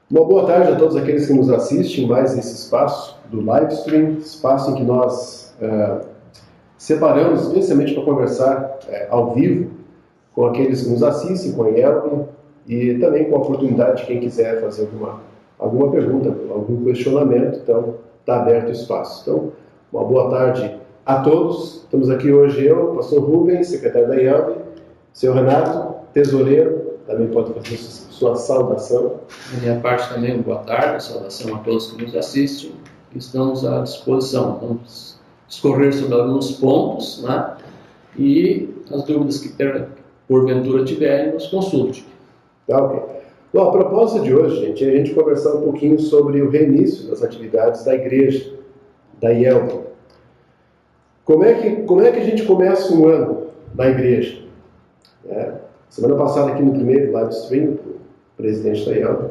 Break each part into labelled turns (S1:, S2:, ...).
S1: Uma boa tarde a todos aqueles que nos assistem mais nesse espaço do Livestream, espaço em que nós separamos especialmente para conversar ao vivo com aqueles que nos assistem, com a Elvin, e também com a oportunidade de quem quiser fazer alguma pergunta, algum questionamento, então está aberto o espaço. Então, uma boa tarde a todos. Estamos aqui hoje eu, pastor Rubens, secretário da Elvin, seu Renato, tesoureiro, também pode fazer sua saudação.
S2: Da minha parte também, boa tarde, saudação a todos que nos assistem. Estamos à disposição. Vamos discorrer sobre alguns pontos, né? E as dúvidas que porventura tiverem, nos consulte.
S1: Tá, ok. Bom, a proposta de hoje, gente, é a gente conversar um pouquinho sobre o reinício das atividades da igreja, da IELB. Como é que a gente começa um ano na igreja? Semana passada, aqui no primeiro live stream, o presidente da IELB,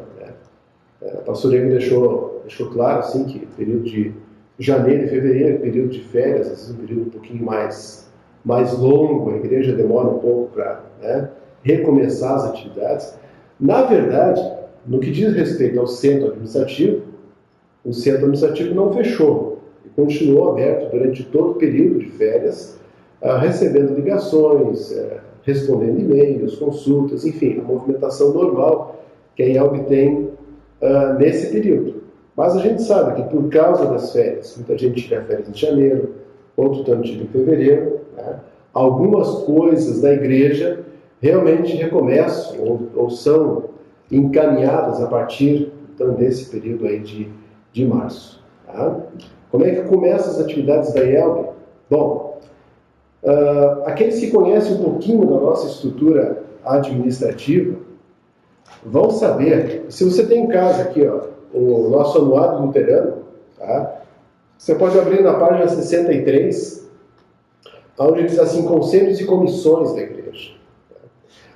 S1: o pastor Diego deixou claro assim, que período de janeiro e fevereiro, período de férias, às vezes um período um pouquinho mais longo, a igreja demora um pouco para recomeçar as atividades. Na verdade, no que diz respeito ao centro administrativo, o centro administrativo não fechou e continuou aberto durante todo o período de férias, recebendo ligações, respondendo e-mails, consultas, enfim, a movimentação normal que a IELB tem nesse período. Mas a gente sabe que por causa das férias, muita gente tira férias em janeiro, outro tanto tira em fevereiro, algumas coisas da igreja realmente recomeçam ou são encaminhadas a partir então, desse período aí de março. Tá? Como é que começam as atividades da IELB? Bom, aqueles que conhecem um pouquinho da nossa estrutura administrativa vão saber, se você tem em casa aqui, ó, o nosso anuário luterano, tá? Você pode abrir na página 63, onde diz assim, conselhos e comissões da igreja.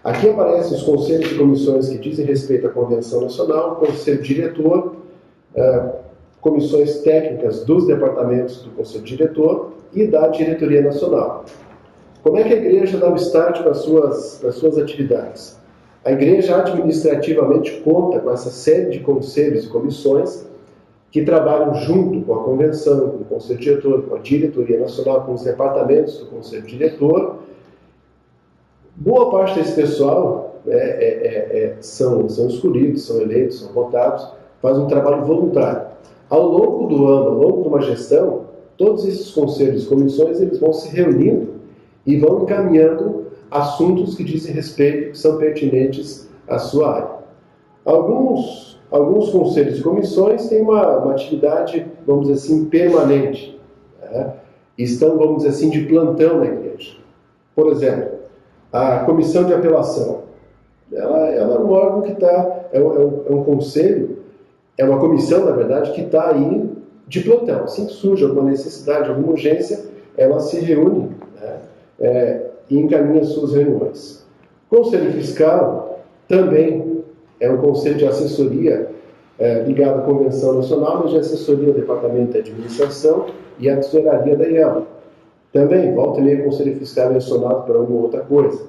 S1: Aqui aparecem os conselhos e comissões que dizem respeito à Convenção Nacional, conselho diretor, comissões técnicas dos departamentos do conselho diretor e da diretoria nacional. Como é que a igreja dá o start para as suas atividades? A igreja administrativamente conta com essa série de conselhos e comissões que trabalham junto com a convenção, com o conselho diretor, com a diretoria nacional, com os departamentos do conselho diretor. Boa parte desse pessoal são escolhidos, são eleitos, são votados, faz um trabalho voluntário. Ao longo do ano, ao longo de uma gestão, todos esses conselhos e comissões eles vão se reunindo e vão encaminhando assuntos que dizem respeito, que são pertinentes à sua área. Alguns conselhos e comissões têm uma atividade, vamos dizer assim, permanente. Estão, vamos dizer assim, de plantão na igreja. Por exemplo, a comissão de apelação. Ela é um órgão que está, é um conselho, é uma comissão, na verdade, que está aí de plantão. Assim que surge alguma necessidade, alguma urgência, ela se reúne, e encaminha suas reuniões. Conselho Fiscal também é um conselho de assessoria ligado à Convenção Nacional, mas de assessoria ao Departamento de Administração e à Tesouraria da IELB. Também, volta e meia, o Conselho Fiscal é mencionado para alguma outra coisa.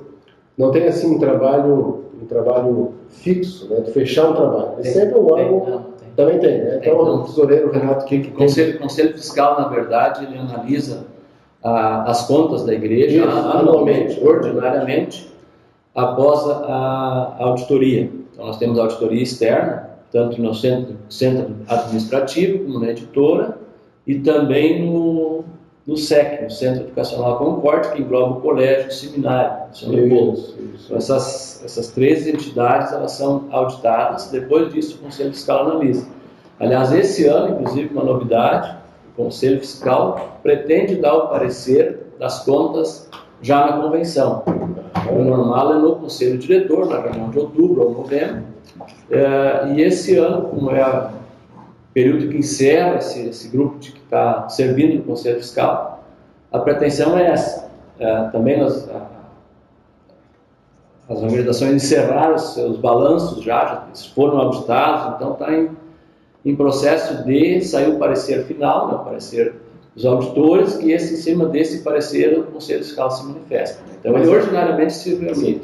S1: Não tem, assim, um trabalho fixo, de fechar um trabalho. É sempre um órgão... Também tem, né? Então, o tesoureiro, Renato,
S2: o Conselho Fiscal, na verdade, ele analisa as contas da igreja anualmente, ordinariamente, após a auditoria. Então, nós temos a auditoria externa, tanto no centro administrativo, como na editora, e também no SEC, no Centro Educacional Concorde, que engloba o colégio, o seminário, Então, essas três entidades elas são auditadas, depois disso o Conselho Fiscal analisa. Aliás, esse ano, inclusive, uma novidade, o Conselho Fiscal pretende dar o parecer das contas já na convenção. O normal é no Conselho Diretor, na reunião de outubro ou novembro, e esse ano, como é o período que encerra esse grupo que está servindo no Conselho Fiscal, a pretensão é essa. Também as organizações encerraram seus balanços já foram auditados, então está em processo de sair o parecer final, o parecer os auditores, e em cima desse parecer o Conselho Fiscal se manifesta. Então, ele ordinariamente se reúne.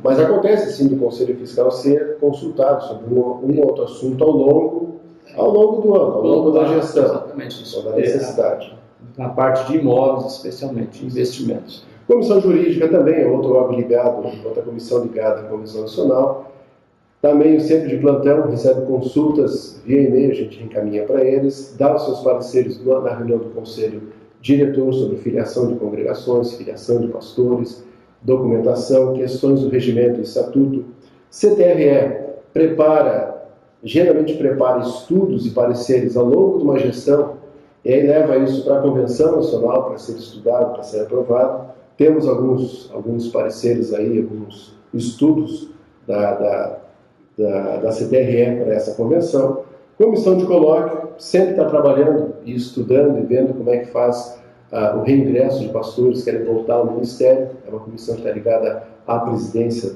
S1: Mas acontece, sim, do Conselho Fiscal ser consultado sobre um outro assunto ao longo do ano, ao longo da gestão.
S2: Exatamente isso.
S1: Da necessidade.
S2: Na parte de imóveis, especialmente, investimentos.
S1: Comissão Jurídica também é outro órgão ligado, outra comissão ligada à Comissão Nacional. Também o Centro de Plantão recebe consultas via e-mail, a gente encaminha para eles, dá os seus pareceres na reunião do Conselho Diretor sobre filiação de congregações, filiação de pastores, documentação, questões do regimento e estatuto. CTRE geralmente prepara estudos e pareceres ao longo de uma gestão, e aí leva isso para a Convenção Nacional para ser estudado, para ser aprovado. Temos alguns pareceres aí, alguns estudos da CTRE para essa convenção. Comissão de colóquio sempre está trabalhando e estudando e vendo como é que faz o reingresso de pastores que querem voltar ao ministério. É uma comissão que está ligada à presidência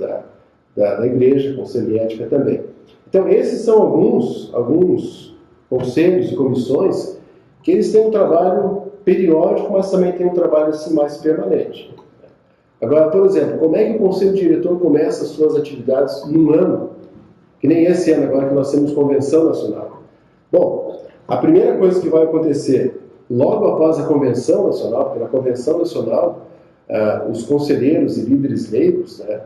S1: da igreja, conselho de ética também. Então, esses são alguns conselhos e comissões que eles têm um trabalho periódico, mas também têm um trabalho assim, mais permanente. Agora, por exemplo, como é que o conselho diretor começa as suas atividades num ano? Que nem esse ano agora que nós temos Convenção Nacional. Bom, a primeira coisa que vai acontecer logo após a Convenção Nacional, porque na Convenção Nacional os conselheiros e líderes leigos, né,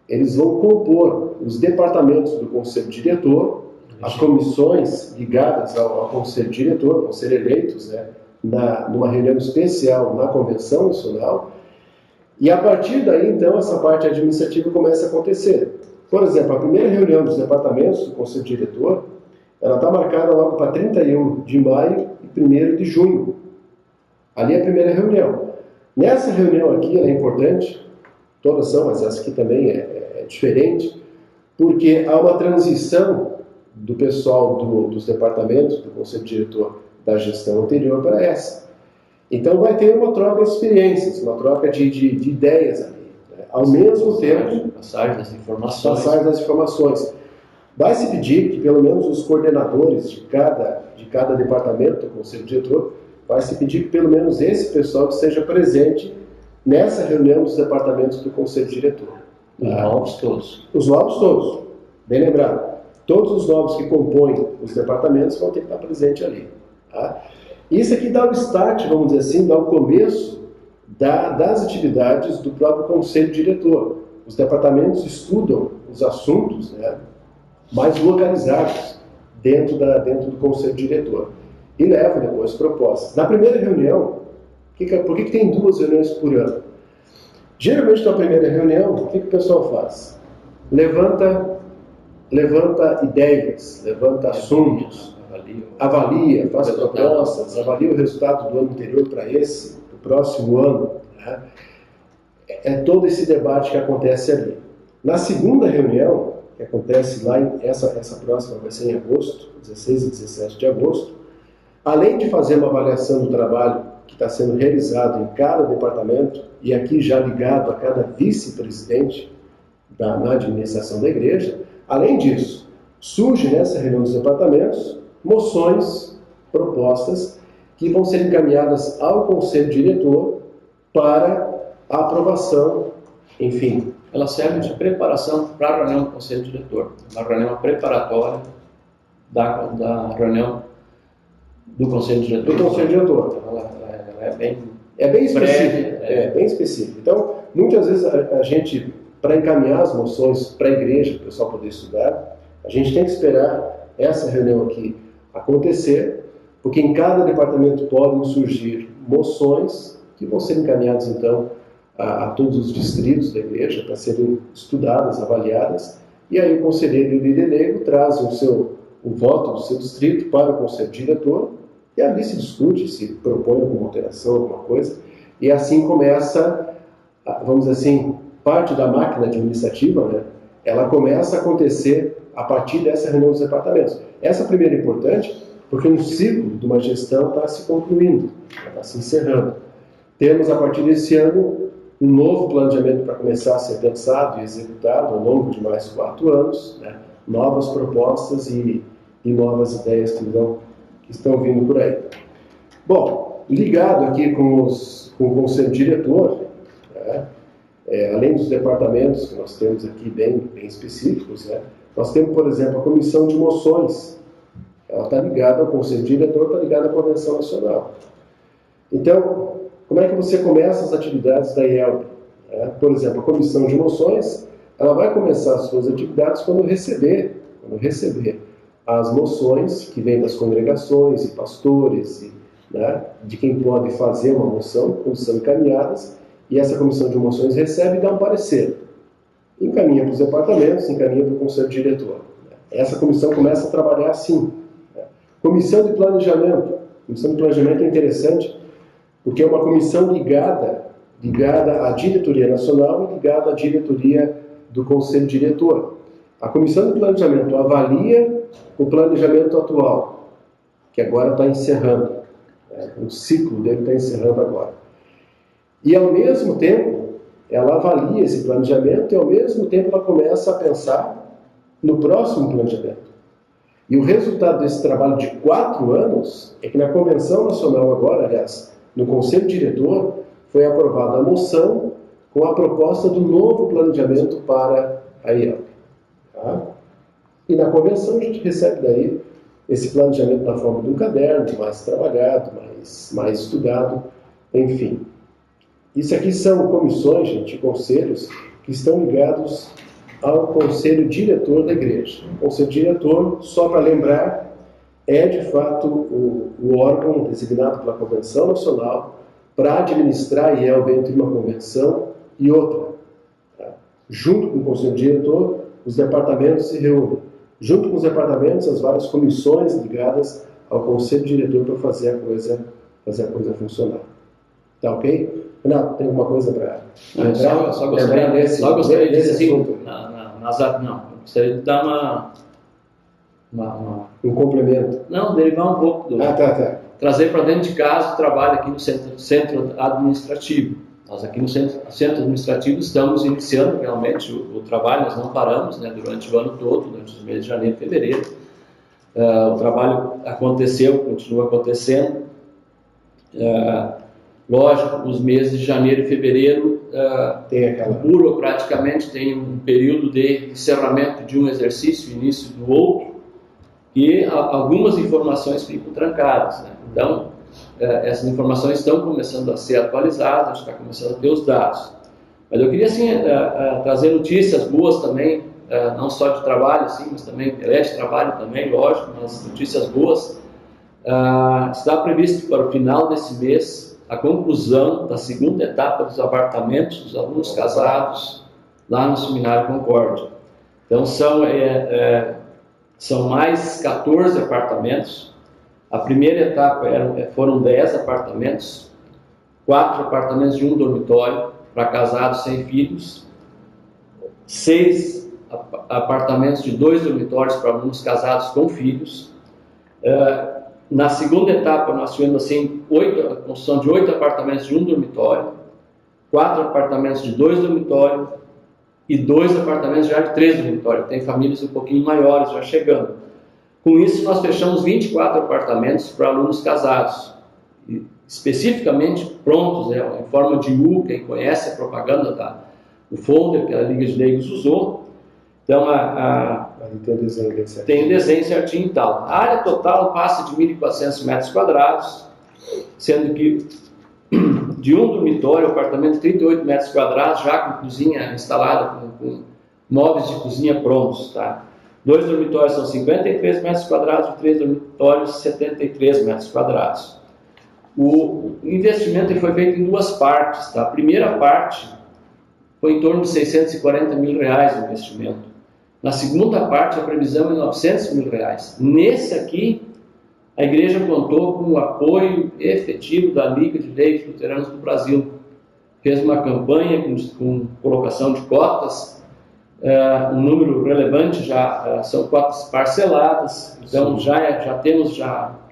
S1: eles vão compor os departamentos do Conselho Diretor, as comissões ligadas ao Conselho Diretor, vão ser eleitos, né, numa reunião especial na Convenção Nacional, e a partir daí, então, essa parte administrativa começa a acontecer. Por exemplo, a primeira reunião dos departamentos do Conselho Diretor, ela está marcada logo para 31 de maio e 1º de junho. Ali é a primeira reunião. Nessa reunião aqui, ela é importante, todas são, mas essa aqui também é diferente, porque há uma transição do pessoal dos departamentos, do Conselho Diretor da gestão anterior para essa. Então vai ter uma troca de experiências, uma troca de ideias ali. Ao mesmo tempo,
S2: passagem das
S1: informações. Vai se pedir que pelo menos os coordenadores de cada departamento do Conselho Diretor, vai se pedir que pelo menos esse pessoal esteja presente nessa reunião dos departamentos do Conselho Diretor.
S2: Os novos todos.
S1: Os novos todos, bem lembrado. Todos os novos que compõem os departamentos vão ter que estar presentes ali. Tá? Isso aqui dá o start, vamos dizer assim, dá o começo das atividades do próprio Conselho Diretor. Os departamentos estudam os assuntos, né, mais localizados dentro do Conselho Diretor e levam depois propostas. Na primeira reunião, por que tem 2 reuniões por ano? Geralmente na primeira reunião, o que o pessoal faz? Levanta ideias, levanta assuntos, avalia, faz propostas, avalia o resultado do ano anterior para esse, do próximo ano. Né? É todo esse debate que acontece ali. Na segunda reunião, que acontece lá, essa próxima vai ser em agosto, 16 e 17 de agosto, além de fazer uma avaliação do trabalho que está sendo realizado em cada departamento, e aqui já ligado a cada vice-presidente na administração da igreja, além disso, surge nessa reunião dos departamentos moções, propostas, que vão ser encaminhadas ao Conselho Diretor para a aprovação, enfim.
S2: Ela serve de preparação para a reunião do Conselho Diretor, uma reunião preparatória da reunião do Conselho Diretor.
S1: Do Conselho Diretor.
S2: Ela é bem
S1: específica. É bem específica. Então, muitas vezes a gente, para encaminhar as moções para a igreja, para o pessoal poder estudar, a gente tem que esperar essa reunião aqui acontecer, porque em cada departamento podem surgir moções que vão ser encaminhadas, então, a todos os distritos da igreja para serem estudadas, avaliadas, e aí o conselheiro e o líder leigo trazem o voto do seu distrito para o conselho diretor, e ali se discute, se propõe alguma alteração, alguma coisa, e assim começa, vamos dizer assim, parte da máquina administrativa, né? Ela começa a acontecer a partir dessa reunião dos departamentos. Essa primeira é importante, porque um ciclo de uma gestão está se concluindo, está se encerrando. Temos, a partir desse ano, um novo planejamento para começar a ser pensado e executado ao longo de mais 4 anos, né? Novas propostas e novas ideias que estão vindo por aí. Bom, ligado aqui com o conselho diretor, né? Além dos departamentos que nós temos aqui bem específicos, né? Nós temos, por exemplo, a comissão de moções. Ela está ligada ao conselho diretor, está ligada à Convenção Nacional. Então, como é que você começa as atividades da IELB? Por exemplo, a comissão de moções, ela vai começar as suas atividades quando receber as moções que vêm das congregações e pastores, né, de quem pode fazer uma moção, quando são encaminhadas, e essa comissão de moções recebe e dá um parecer. Encaminha para os departamentos, encaminha para o conselho diretor. Essa comissão começa a trabalhar assim. Comissão de planejamento. Comissão de planejamento é interessante, porque é uma comissão ligada à diretoria nacional e ligada à diretoria do conselho diretor. A comissão de planejamento avalia o planejamento atual, que agora está encerrando. O ciclo dele está encerrando agora. E, ao mesmo tempo, ela avalia esse planejamento e, ao mesmo tempo, ela começa a pensar no próximo planejamento. E o resultado desse trabalho de 4 anos é que na Convenção Nacional agora, aliás, no Conselho Diretor, foi aprovada a moção com a proposta do novo planejamento para a IELB. Tá? E na Convenção a gente recebe daí esse planejamento na forma de um caderno, mais trabalhado, mais estudado, enfim. Isso aqui são comissões, gente, conselhos, que estão ligados ao Conselho Diretor da Igreja. O Conselho Diretor, só para lembrar, é de fato o órgão designado pela Convenção Nacional para administrar a IELB entre uma convenção e outra. Tá? Junto com o Conselho Diretor, os departamentos se reúnem. Junto com os departamentos, as várias comissões ligadas ao Conselho Diretor para fazer a coisa funcionar. Tá ok? Renato, tem alguma coisa para
S2: lembrar? Só gostaria de dizer assim, gostaria de dar
S1: um complemento.
S2: Não, derivar um pouco do...
S1: Tá.
S2: Trazer para dentro de casa o trabalho aqui no centro administrativo. Nós aqui no centro administrativo estamos iniciando realmente o trabalho, nós não paramos, né, durante o ano todo, durante os meses de janeiro e fevereiro. O trabalho aconteceu, continua acontecendo. Lógico, os meses de janeiro e fevereiro, burocraticamente, tem um período de encerramento de um exercício e início do outro, e algumas informações ficam trancadas, né? Então, essas informações estão começando a ser atualizadas, a gente está começando a ter os dados. Mas eu queria, assim, trazer notícias boas também, não só de trabalho, assim, mas também de trabalho também, lógico, mas notícias boas. Está previsto para o final desse mês a conclusão da segunda etapa dos apartamentos dos alunos casados lá no Seminário Concórdia. Então, são mais 14 apartamentos. A primeira etapa foram 10 apartamentos, 4 apartamentos de um dormitório para casados sem filhos, 6 apartamentos de 2 dormitórios para alunos casados com filhos. Na segunda etapa, nós tivemos assim, a construção de 8 apartamentos de um dormitório, 4 apartamentos de 2 dormitórios e 2 apartamentos já de 3 dormitórios. Tem famílias um pouquinho maiores já chegando. Com isso, nós fechamos 24 apartamentos para alunos casados, especificamente prontos, né, em forma de U. Quem conhece a propaganda do folder que a Liga de Leigos usou. Então, tem um desenho certinho e tal. A área total passa de 1.400 metros quadrados, sendo que de um dormitório, apartamento 38 metros quadrados, já com cozinha instalada, com móveis de cozinha prontos. Tá? 2 dormitórios são 53 metros quadrados e 3 dormitórios 73 metros quadrados. O investimento foi feito em 2 partes. Tá? A primeira parte foi em torno de R$640 mil o investimento. Na segunda parte, a previsão é R$900 mil. Nesse aqui, a igreja contou com o apoio efetivo da Liga de Leigos Luteranos do Brasil. Fez uma campanha com colocação de cotas, um número relevante, são cotas parceladas, então já temos...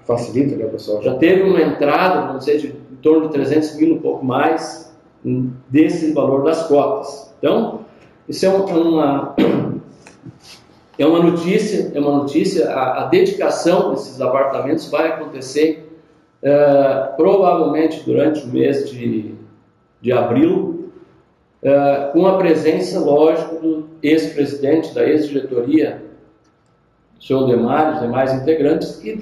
S1: Facilita, né, pessoal?
S2: Já teve uma entrada, vamos dizer, de em torno de 300 mil, um pouco mais, desse valor das cotas. Então, isso é uma notícia, a dedicação desses apartamentos vai acontecer provavelmente durante o mês de abril, com a presença, lógico, do ex-presidente da ex-diretoria, o senhor Demar, os demais integrantes, e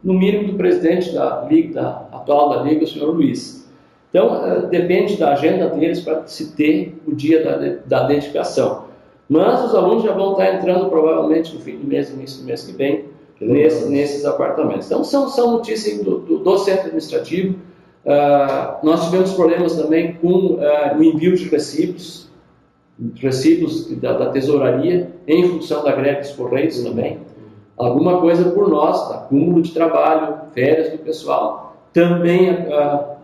S2: no mínimo do presidente da atual da Liga, o senhor Luiz. Então, depende da agenda deles para se ter o dia da dedicação. Mas os alunos já vão estar entrando provavelmente no fim do mês, início do mês que vem, nesses apartamentos. Então, são notícias do centro administrativo. Nós tivemos problemas também com o envio de recibos da tesouraria, em função da greve dos Correios também. Alguma coisa por nós, acúmulo de trabalho, férias do pessoal, também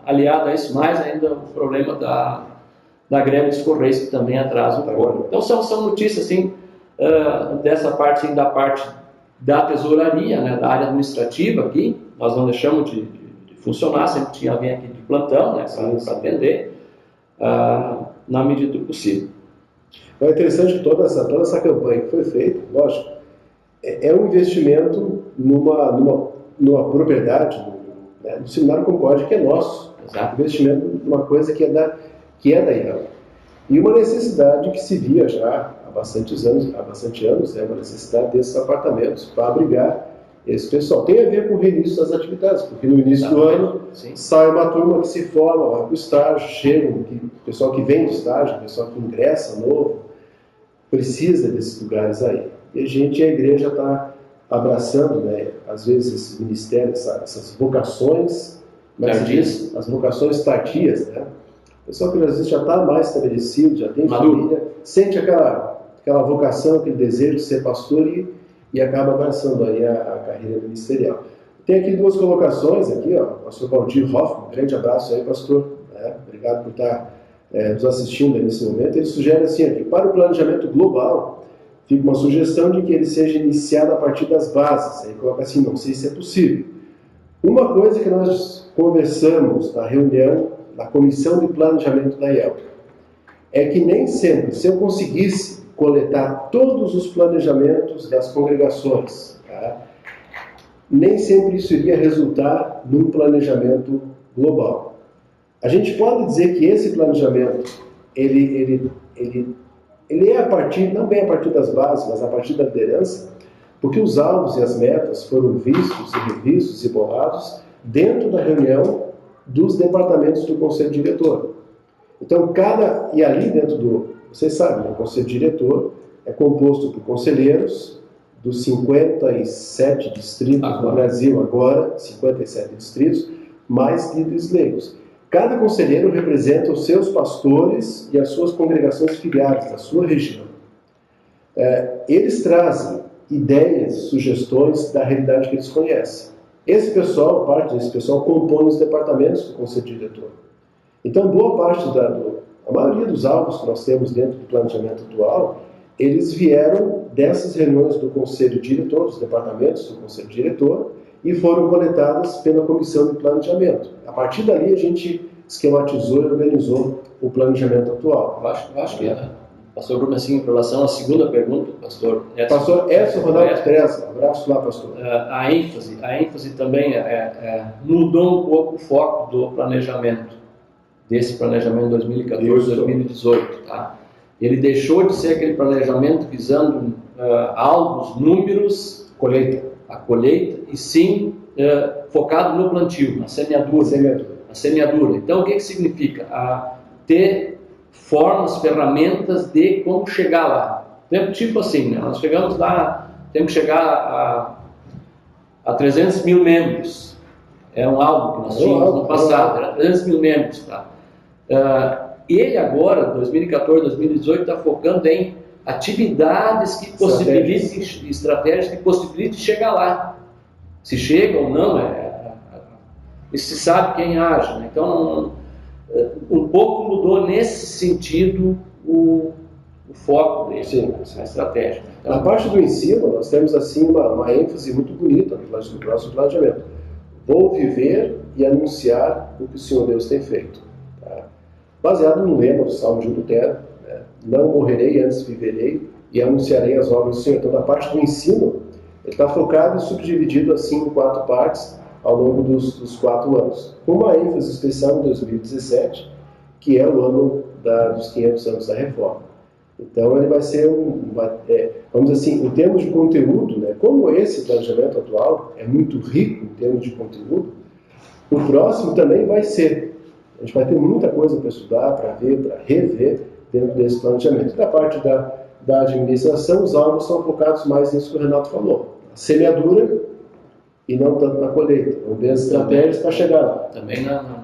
S2: aliado a isso, mais ainda o problema da greve dos Correios, que também atrasa um pouco. Então são notícias assim, dessa parte, da parte da tesouraria, né, da área administrativa aqui. Nós não deixamos de funcionar, sempre tinha alguém aqui de plantão, né, para atender, na medida do possível.
S1: É interessante que toda essa campanha que foi feita, lógico, é um investimento numa propriedade, no Seminário Concórdia, que é nosso.
S2: Exato.
S1: Investimento numa coisa que é da IEL. E uma necessidade que se via já há bastante anos, uma necessidade desses apartamentos para abrigar esse pessoal. Tem a ver com o reinício das atividades, porque no início do ano sai uma turma que se forma, vai para o estágio, chega o pessoal que vem do estágio, o pessoal que ingressa novo, precisa desses lugares aí. E a igreja está abraçando, né, às vezes, esses ministérios, essas vocações, mas as vocações tardias, né? O pessoal que às vezes já está mais estabelecido, já tem família, sente aquela vocação, aquele desejo de ser pastor e acaba abraçando aí a carreira ministerial. Tem aqui duas colocações, aqui, ó, o pastor Valdir Hoffmann, um grande abraço aí, pastor, né? Obrigado por estar nos assistindo nesse momento. Ele sugere assim, aqui, para o planejamento global, fica uma sugestão de que ele seja iniciado a partir das bases. Aí coloca assim, não sei se é possível. Uma coisa que nós conversamos na reunião da Comissão de Planejamento da IEL é que nem sempre, se eu conseguisse coletar todos os planejamentos das congregações, tá, nem sempre isso iria resultar num planejamento global. A gente pode dizer que esse planejamento, ele é a partir, não bem a partir das bases, mas a partir da liderança, porque os alvos e as metas foram vistos e revistos e bolados dentro da reunião dos departamentos do Conselho Diretor. Então, e ali dentro vocês sabem, o Conselho Diretor é composto por conselheiros dos 57 distritos no Brasil agora, 57 distritos, mais líderes leigos. Cada conselheiro representa os seus pastores e as suas congregações filiadas da sua região. Eles trazem ideias, sugestões da realidade que eles conhecem. Parte desse pessoal compõe os departamentos do Conselho Diretor. Então, boa parte a maioria dos alvos que nós temos dentro do planejamento atual, eles vieram dessas reuniões do Conselho Diretor, dos departamentos do Conselho Diretor, e foram coletadas pela Comissão de Planejamento. A partir dali, a gente esquematizou e organizou o planejamento atual.
S2: Eu acho que pastor Bruno, assim, em relação à segunda pergunta, pastor Edson.
S1: Pastor Edson Ronaldo Teresa, abraço lá, pastor.
S2: A ênfase também mudou um pouco o foco do planejamento, desse planejamento 2014-2018. Tá? Ele deixou de ser aquele planejamento visando alvos, números, a colheita, e sim focado no plantio, na semeadura. Então, o que significa? Ter formas, ferramentas de como chegar lá. Tipo assim, né? Nós chegamos lá, temos que chegar a 300 mil membros. É um alvo que nós tínhamos no passado, era 300 mil membros. Tá? Ele agora, 2014, 2018, está focando em atividades que possibilitem, estratégias que possibilitem chegar lá. Se chega ou não, e se sabe quem age. Né? Então, um pouco mudou nesse sentido o foco dele, a estratégia. Então,
S1: na parte do ensino, nós temos assim uma ênfase muito bonita no nosso planejamento. Vou viver e anunciar o que o Senhor Deus tem feito. Tá? Baseado no lema do Salmo de Lutero, né? Não morrerei, antes viverei e anunciarei as obras do Senhor. Então, na parte do ensino, ele está focado e subdividido assim em 4 partes, ao longo dos 4 anos, com uma ênfase especial em 2017, que é o ano dos 500 anos da Reforma. Então, ele vai ser, vamos dizer assim, em termos de conteúdo, né, como esse planejamento atual é muito rico em termos de conteúdo, o próximo também vai ser. A gente vai ter muita coisa para estudar, para ver, para rever dentro desse planejamento. Da parte da administração, os alvos são focados mais nisso que o Renato falou. A semeadura e não tanto na colheita. Vamos ver as estratégias para chegar lá.
S2: Também na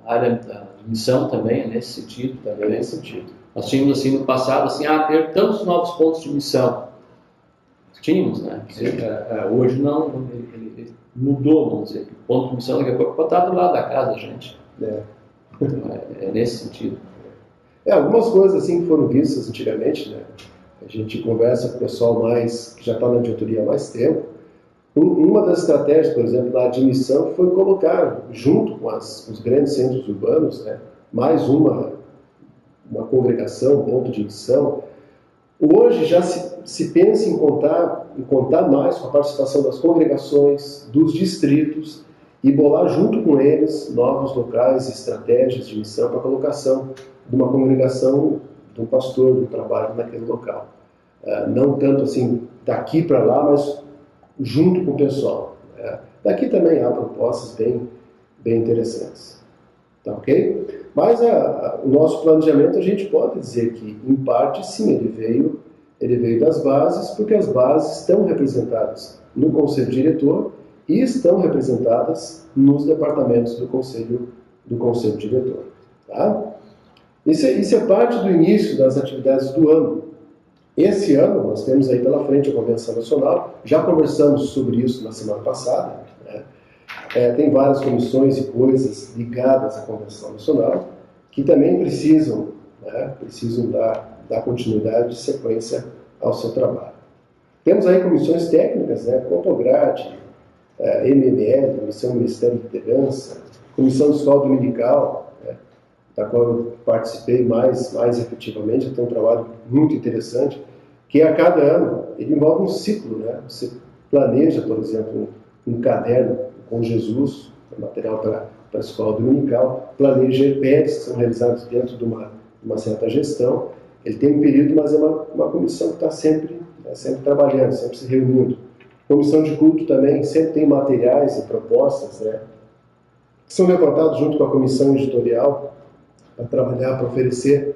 S2: área da missão também é nesse sentido.
S1: Também é nesse sentido.
S2: Nós tínhamos assim no passado, assim, ter tantos novos pontos de missão. Tínhamos, né? Hoje não, ele mudou, vamos dizer. O ponto de missão daqui a pouco pode estar do lado da casa da gente. Então, é nesse sentido.
S1: Algumas coisas assim que foram vistas antigamente, né? A gente conversa com o pessoal que já está na diretoria há mais tempo. Uma das estratégias, por exemplo, da admissão foi colocar, junto com os grandes centros urbanos, né, mais uma congregação, um ponto de missão. Hoje já se pensa em contar mais com a participação das congregações, dos distritos, e bolar junto com eles novos locais, estratégias de missão para a colocação de uma congregação, de um pastor, de um trabalho naquele local. Não tanto assim daqui para lá, mas junto com o pessoal. Daqui também há propostas bem interessantes. Tá ok? Mas o nosso planejamento, a gente pode dizer que, em parte, sim, ele veio das bases, porque as bases estão representadas no Conselho Diretor e estão representadas nos departamentos do Conselho Diretor. Tá? Isso é parte do início das atividades do ano. Esse ano, nós temos aí pela frente a Convenção Nacional, já conversamos sobre isso na semana passada, né? Tem várias comissões e coisas ligadas à Convenção Nacional que também precisam dar continuidade e sequência ao seu trabalho. Temos aí comissões técnicas, né? Contograde, MML, Missão do Ministério da Liderança, Comissão de Escola Dominical, né? Da qual eu participei mais efetivamente. Tem um trabalho muito interessante, que a cada ano ele envolve um ciclo, né? Você planeja, por exemplo, um caderno com Jesus, material para a escola dominical, planeja EPEDs, que são realizados dentro de uma certa gestão. Ele tem um período, mas é uma comissão que está sempre trabalhando, sempre se reunindo. Comissão de culto também sempre tem materiais e propostas, né, que são levantados junto com a comissão editorial para trabalhar, para oferecer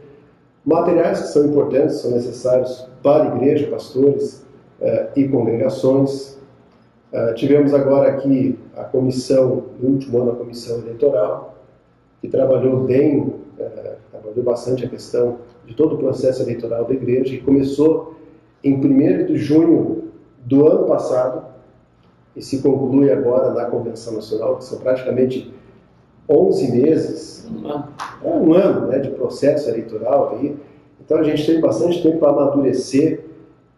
S1: materiais que são importantes, são necessários para a igreja, pastores e congregações. Tivemos agora aqui a comissão, no último ano, a comissão eleitoral, que trabalhou bastante a questão de todo o processo eleitoral da igreja, e começou em 1º de junho do ano passado e se conclui agora na Convenção Nacional, que são praticamente 11 meses, um ano, né, de processo eleitoral aí. Então a gente teve bastante tempo para amadurecer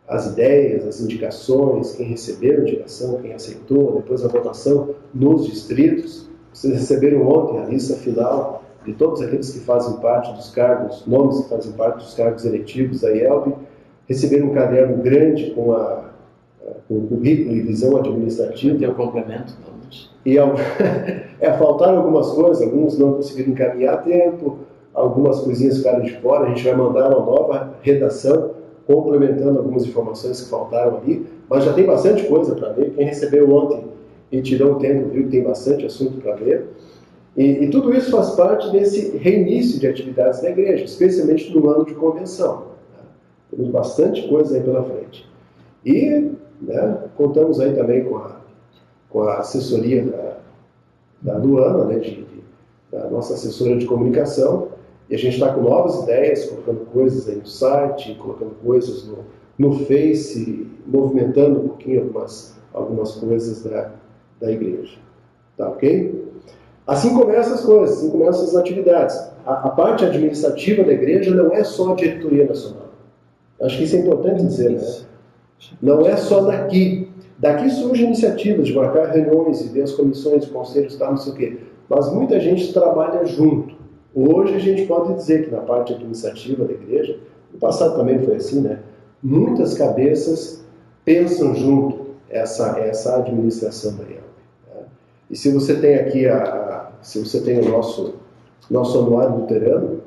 S1: as ideias, as indicações, quem recebeu a indicação, quem aceitou, depois a votação nos distritos. Vocês receberam ontem a lista final de todos aqueles que fazem parte dos cargos, nomes que fazem parte dos cargos eletivos da IELB. Receberam um caderno grande com o currículo e visão administrativa.
S2: Tem o complemento, vamos.
S1: E faltaram algumas coisas, alguns não conseguiram encaminhar a tempo, algumas coisinhas ficaram de fora. A gente vai mandar uma nova redação, complementando algumas informações que faltaram ali, mas já tem bastante coisa para ler. Quem recebeu ontem e tirou um tempo viu que tem bastante assunto para ler. E tudo isso faz parte desse reinício de atividades da igreja, especialmente no ano de convenção. Temos bastante coisa aí pela frente. E, né, contamos aí também com a assessoria da Luana, né, da nossa assessora de comunicação, e a gente está com novas ideias, colocando coisas aí no site, colocando coisas no Face, movimentando um pouquinho algumas coisas da igreja. Tá ok? Assim começam as coisas, assim começam as atividades. A parte administrativa da igreja não é só a diretoria nacional. Acho que isso é importante dizer, né? Não é só daqui. Daqui surgem iniciativas de marcar reuniões e ver as comissões, conselhos, não sei o quê. Mas muita gente trabalha junto. Hoje a gente pode dizer que na parte administrativa da igreja, no passado também foi assim, né? Muitas cabeças pensam junto essa administração da IELB. Né? E se você tem aqui se você tem o nosso anuário luterano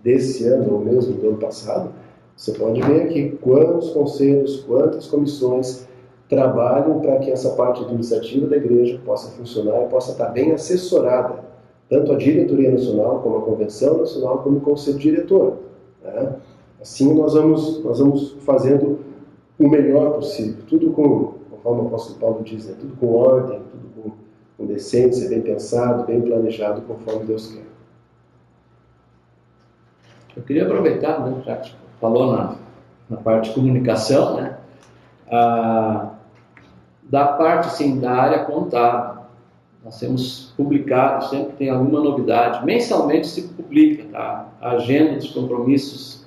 S1: desse ano ou mesmo do ano passado, você pode ver aqui quantos conselhos, quantas comissões trabalham para que essa parte administrativa da igreja possa funcionar e possa estar bem assessorada, tanto a diretoria nacional, como a convenção nacional, como o conselho diretor. Né? Assim nós vamos fazendo o melhor possível, tudo conforme o apóstolo Paulo diz, né? Tudo com ordem, tudo com decência, bem pensado, bem planejado, conforme Deus quer.
S2: Eu queria aproveitar, né, já que falou na parte de comunicação, né, da parte assim, da área contábil. Nós temos publicado, sempre que tem alguma novidade, mensalmente se publica, tá? A agenda dos compromissos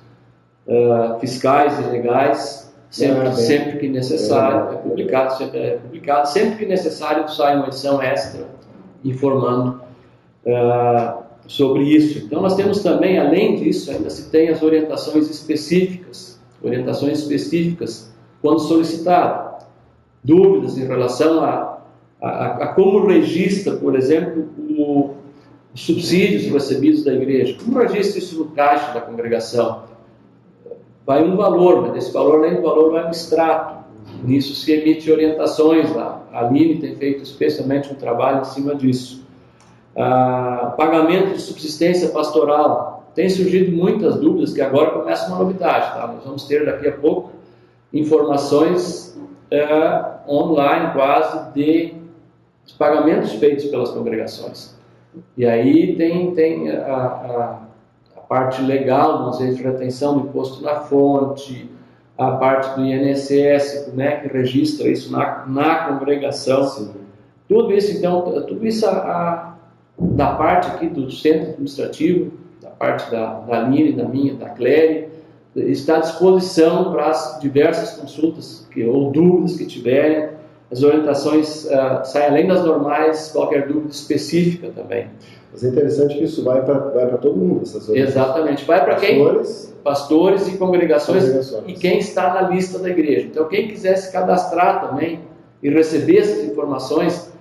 S2: fiscais e legais, sempre que necessário, é publicado, sempre que necessário sai uma edição extra informando sobre isso. Então nós temos também, além disso, ainda se tem as orientações específicas quando solicitado. Dúvidas em relação a como registra, por exemplo, os subsídios recebidos da igreja. Como registra isso no caixa da congregação? Vai um valor, mas desse valor, além do valor, vai um extrato. Nisso se emite orientações lá. A Aline tem feito especialmente um trabalho em cima disso. Pagamento de subsistência pastoral. Tem surgido muitas dúvidas, que agora começa uma novidade. Tá? Nós vamos ter daqui a pouco informações online quase de pagamentos feitos pelas congregações. E aí tem a parte legal, não sei, de retenção do imposto na fonte, a parte do INSS, como é que registra isso na congregação. Sim. Tudo isso, então, da parte aqui do centro administrativo, da parte da Aline, da minha, da Cléry, está à disposição para as diversas consultas ou dúvidas que tiverem. As orientações saem além das normais, qualquer dúvida específica também.
S1: Mas é interessante que isso vai para todo mundo, essas orientações.
S2: Exatamente, vai para quem? Pastores e congregações e quem está na lista da igreja. Então quem quiser se cadastrar também e receber essas informações,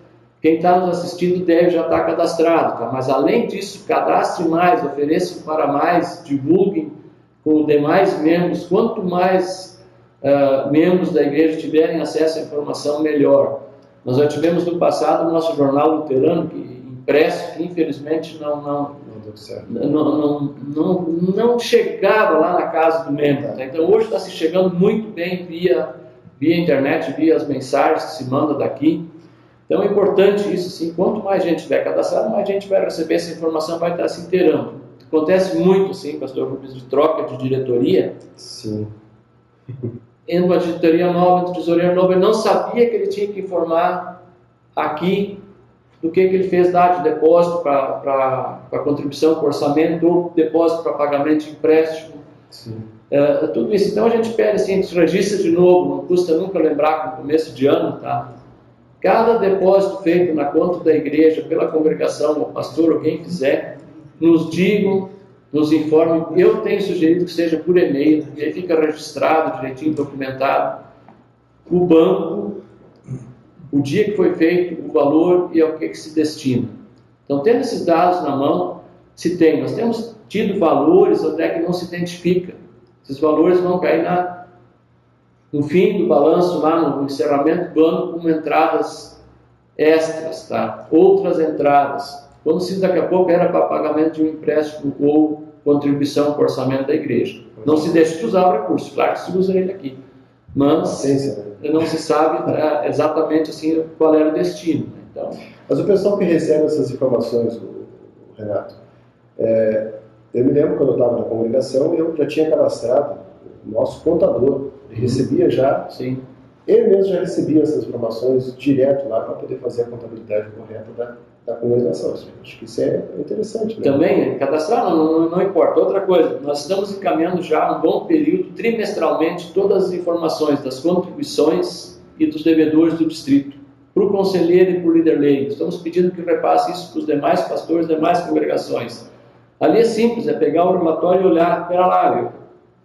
S2: quem está nos assistindo deve já estar cadastrado, tá? Mas além disso, cadastre mais, ofereçam para mais, divulguem com demais membros. Quanto mais membros da igreja tiverem acesso à informação, melhor. Nós já tivemos no passado o nosso jornal luterano, impresso, que infelizmente não chegava lá na casa do membro. Tá? Então hoje está se chegando muito bem via internet, via as mensagens que se manda daqui. Então é importante isso, sim. Quanto mais gente tiver cadastrado, mais gente vai receber essa informação, vai estar se inteirando. Acontece muito, sim, pastor Rubens, de troca de diretoria.
S1: Sim.
S2: Entra uma diretoria nova, um tesoureiro novo, ele não sabia que ele tinha que informar aqui do que ele fez dar de depósito para contribuição para orçamento ou depósito para pagamento de empréstimo.
S1: Sim.
S2: Tudo isso. Então a gente pede assim, a gente registra de novo, não custa nunca lembrar no começo de ano, tá? Cada depósito feito na conta da igreja, pela congregação, o pastor ou quem quiser, nos digam, nos informem. Eu tenho sugerido que seja por e-mail, porque aí fica registrado, direitinho documentado, o banco, o dia que foi feito, o valor e ao que se destina. Então, tendo esses dados na mão, se tem. Nós temos tido valores até que não se identifica. Esses valores vão cair no fim do balanço, lá no encerramento do ano, como entradas extras, tá? Outras entradas. Quando se daqui a pouco era para pagamento de um empréstimo ou contribuição para o orçamento da igreja. Não se deixa de usar o recurso, claro que se usa ele aqui. Mas não se sabe exatamente assim, qual era o destino. Então,
S1: mas o pessoal que recebe essas informações, Renato, eu me lembro quando eu estava na congregação, eu já tinha cadastrado o nosso contador, ele recebia já,
S2: sim.
S1: Ele mesmo já recebia essas informações direto lá para poder fazer a contabilidade correta da congregação. Acho que isso é interessante. Né?
S2: Também, cadastrar não importa. Outra coisa, nós estamos encaminhando já um bom período, trimestralmente, todas as informações das contribuições e dos devedores do distrito, para o conselheiro e para o líder leigo. Estamos pedindo que repasse isso para os demais pastores, demais congregações. Ali é simples, é pegar o relatório e olhar, pera lá, viu?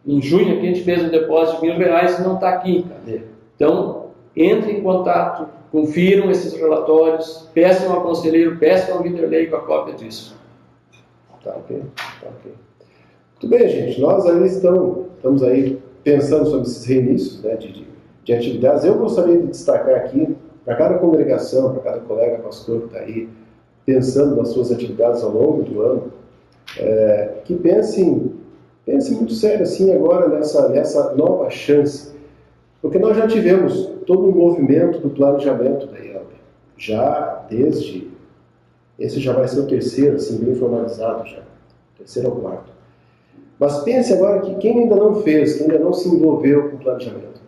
S2: Em junho aqui a gente fez um depósito de R$1.000 e não está aqui. Cadê? Então, entre em contato confiram esses relatórios, peçam ao conselheiro, peçam ao líder leigo a cópia disso.
S1: Tá ok. Muito bem, gente. Nós aí estamos aí pensando sobre esses reinícios, né, de atividades. Eu gostaria de destacar aqui, para cada congregação, para cada colega pastor que está aí, pensando nas suas atividades ao longo do ano, que pense muito sério assim agora nessa nova chance. Porque nós já tivemos todo um movimento do planejamento da IELB. Esse já vai ser o terceiro, assim, bem formalizado já. Terceiro ou quarto. Mas pense agora que quem ainda não fez, quem ainda não se envolveu com o planejamento,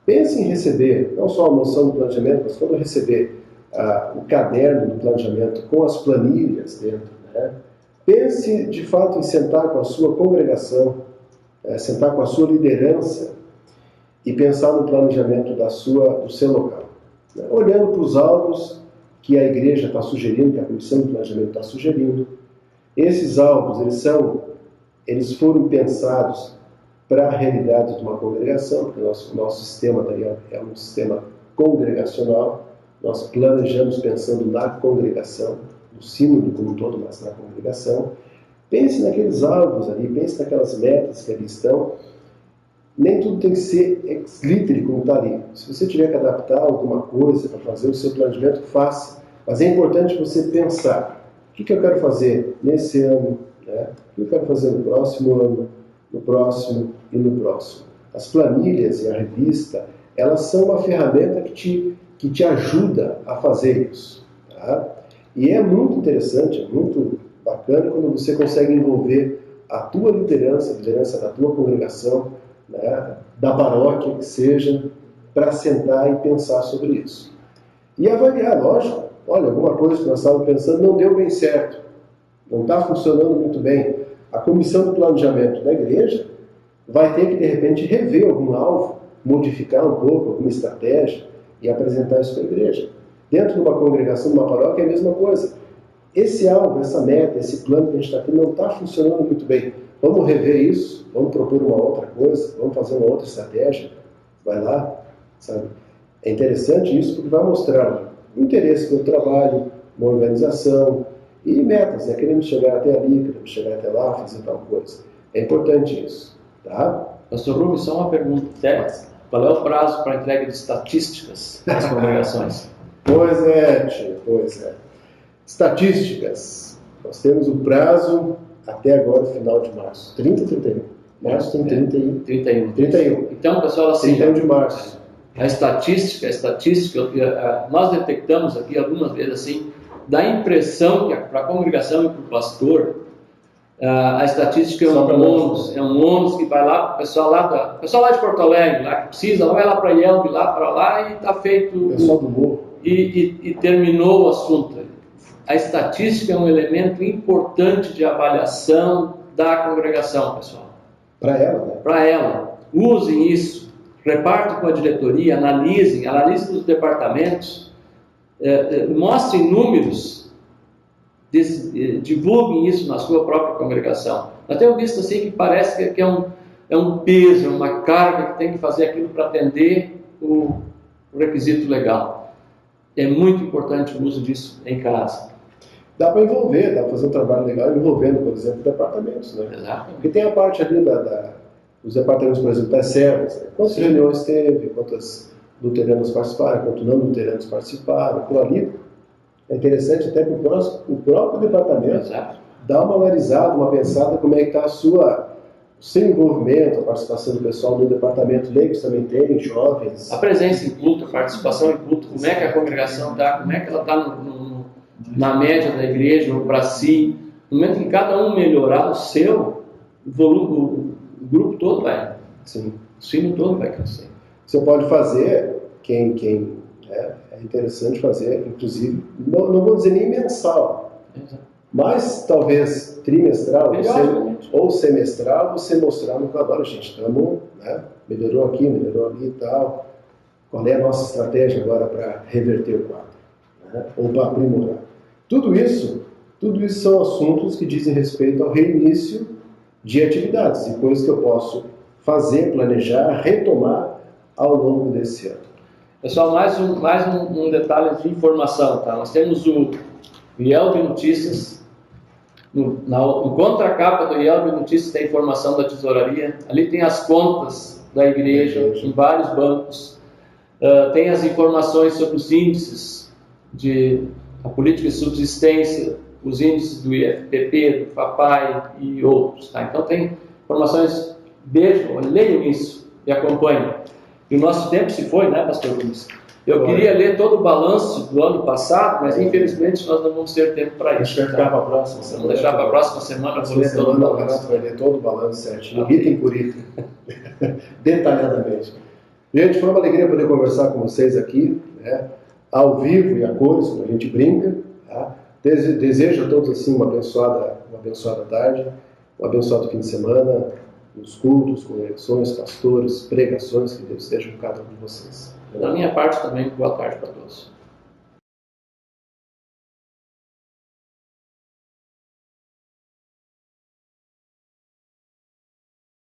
S1: pense em receber, não só a moção do planejamento, mas quando receber o caderno do planejamento com as planilhas dentro, né? Pense de fato em sentar com a sua congregação, sentar com a sua liderança e pensar no planejamento do seu local, né? Olhando para os alvos que a igreja está sugerindo, que a comissão de planejamento está sugerindo. Esses alvos, eles foram pensados para a realidade de uma congregação, porque o nosso sistema é um sistema congregacional. Nós planejamos pensando na congregação, no sínodo como um todo, mas na congregação. Pense naqueles alvos ali, pense naquelas metas que ali estão. Nem tudo tem que ser ex-litere como está ali. Se você tiver que adaptar alguma coisa para fazer o seu planejamento, faça. Mas é importante você pensar, o que eu quero fazer nesse ano, né? O que eu quero fazer no próximo ano, no próximo e no próximo. As planilhas e a revista, elas são uma ferramenta que te ajuda a fazer isso. Tá? E é muito interessante, é muito bacana quando você consegue envolver a tua liderança, a liderança da tua congregação, né, da paróquia que seja, para sentar e pensar sobre isso. E avaliar, lógico, olha, alguma coisa que nós estávamos pensando não deu bem certo, não está funcionando muito bem. A comissão de planejamento da igreja vai ter que, de repente, rever algum alvo, modificar um pouco alguma estratégia e apresentar isso para a igreja. Dentro de uma congregação, de uma paróquia, é a mesma coisa. Esse alvo, essa meta, esse plano que a gente está tendo não está funcionando muito bem. Vamos rever isso, vamos propor uma outra coisa, vamos fazer uma outra estratégia. Vai lá, sabe? É interessante isso porque vai mostrar o interesse pelo trabalho, uma organização e metas, né? Queremos chegar até ali, queremos chegar até lá, fazer tal coisa. É importante isso, tá?
S2: Pastor Rubens, só uma pergunta. Qual é o prazo para a entrega de estatísticas das congregações?
S1: Pois é, tio, pois é. Estatísticas. Nós temos o prazo até agora, final de março. 30 ou 31? Março tem 31.
S2: Então, pessoal, assim...
S1: 31 de março.
S2: A estatística, nós detectamos aqui algumas vezes assim, dá a impressão que para a congregação e para o pastor, a estatística é um ônus que vai lá, o pessoal lá de Porto Alegre, lá que precisa, vai lá para a IELB, lá para lá e está feito.
S1: O pessoal do morro.
S2: E terminou o assunto. A estatística é um elemento importante de avaliação da congregação, pessoal.
S1: Para ela, né?
S2: Para ela. Usem isso. Repartam com a diretoria, analisem os departamentos, mostrem números, divulguem isso na sua própria congregação. Eu tenho visto assim que parece que é um peso, uma carga que tem que fazer aquilo para atender o requisito legal. É muito importante o uso disso em casa.
S1: Dá para envolver, dá para fazer um trabalho legal envolvendo, por exemplo, departamentos, né?
S2: Exato.
S1: Porque tem a parte ali dos departamentos, por exemplo, das servas, né? Quantas reuniões teve, quantos luteranos participaram, quantos não luteranos participaram, aquilo ali é interessante até para o próprio departamento.
S2: Exato.
S1: Dar uma analisada, uma pensada como é que está o seu envolvimento, a participação do pessoal no departamento. Leigos também tem, jovens.
S2: A presença em culto, a participação em culto, como é que a congregação está, como é que ela está na média da igreja ou para si. No momento que cada um melhorar o seu, o volume, o grupo todo vai.
S1: Sim.
S2: O sino todo vai crescer.
S1: Você pode fazer, é interessante fazer, inclusive, não vou dizer nem mensal,
S2: Exato.
S1: mas talvez trimestral ou semestral, você mostrar no quadro, olha gente, estamos, né, melhorou aqui, melhorou ali e tal, qual é a nossa estratégia agora para reverter o quadro, né, ou para aprimorar. Tudo isso são assuntos que dizem respeito ao reinício de atividades e coisas que eu posso fazer, planejar, retomar ao longo desse ano.
S2: Pessoal, mais um detalhe de informação, tá? Nós temos o IELB Notícias. No contracapa do IELB Notícias tem informação da tesouraria. Ali tem as contas da igreja em vários bancos. Tem as informações sobre os índices a política de subsistência, os índices do IFPP, do FAPAI e outros. Tá? Então tem informações, leiam isso e acompanhem. E o nosso tempo se foi, né, pastor Luiz? Eu queria ler todo o balanço do ano passado, mas infelizmente nós não vamos ter tempo para isso.
S1: Vai ficar para a próxima semana.
S2: Vamos deixar para a próxima semana. Eu vou ler todo o balanço.
S1: Vai ler todo o balanço certinho, item por item, detalhadamente. Gente, foi uma alegria poder conversar com vocês aqui, né, ao vivo e a cores, como a gente brinca. Tá? Desejo a todos assim uma abençoada tarde, um abençoado fim de semana, nos cultos, congregações, pastores, pregações, que Deus esteja com cada um de vocês.
S2: Da minha parte também, boa tarde para todos.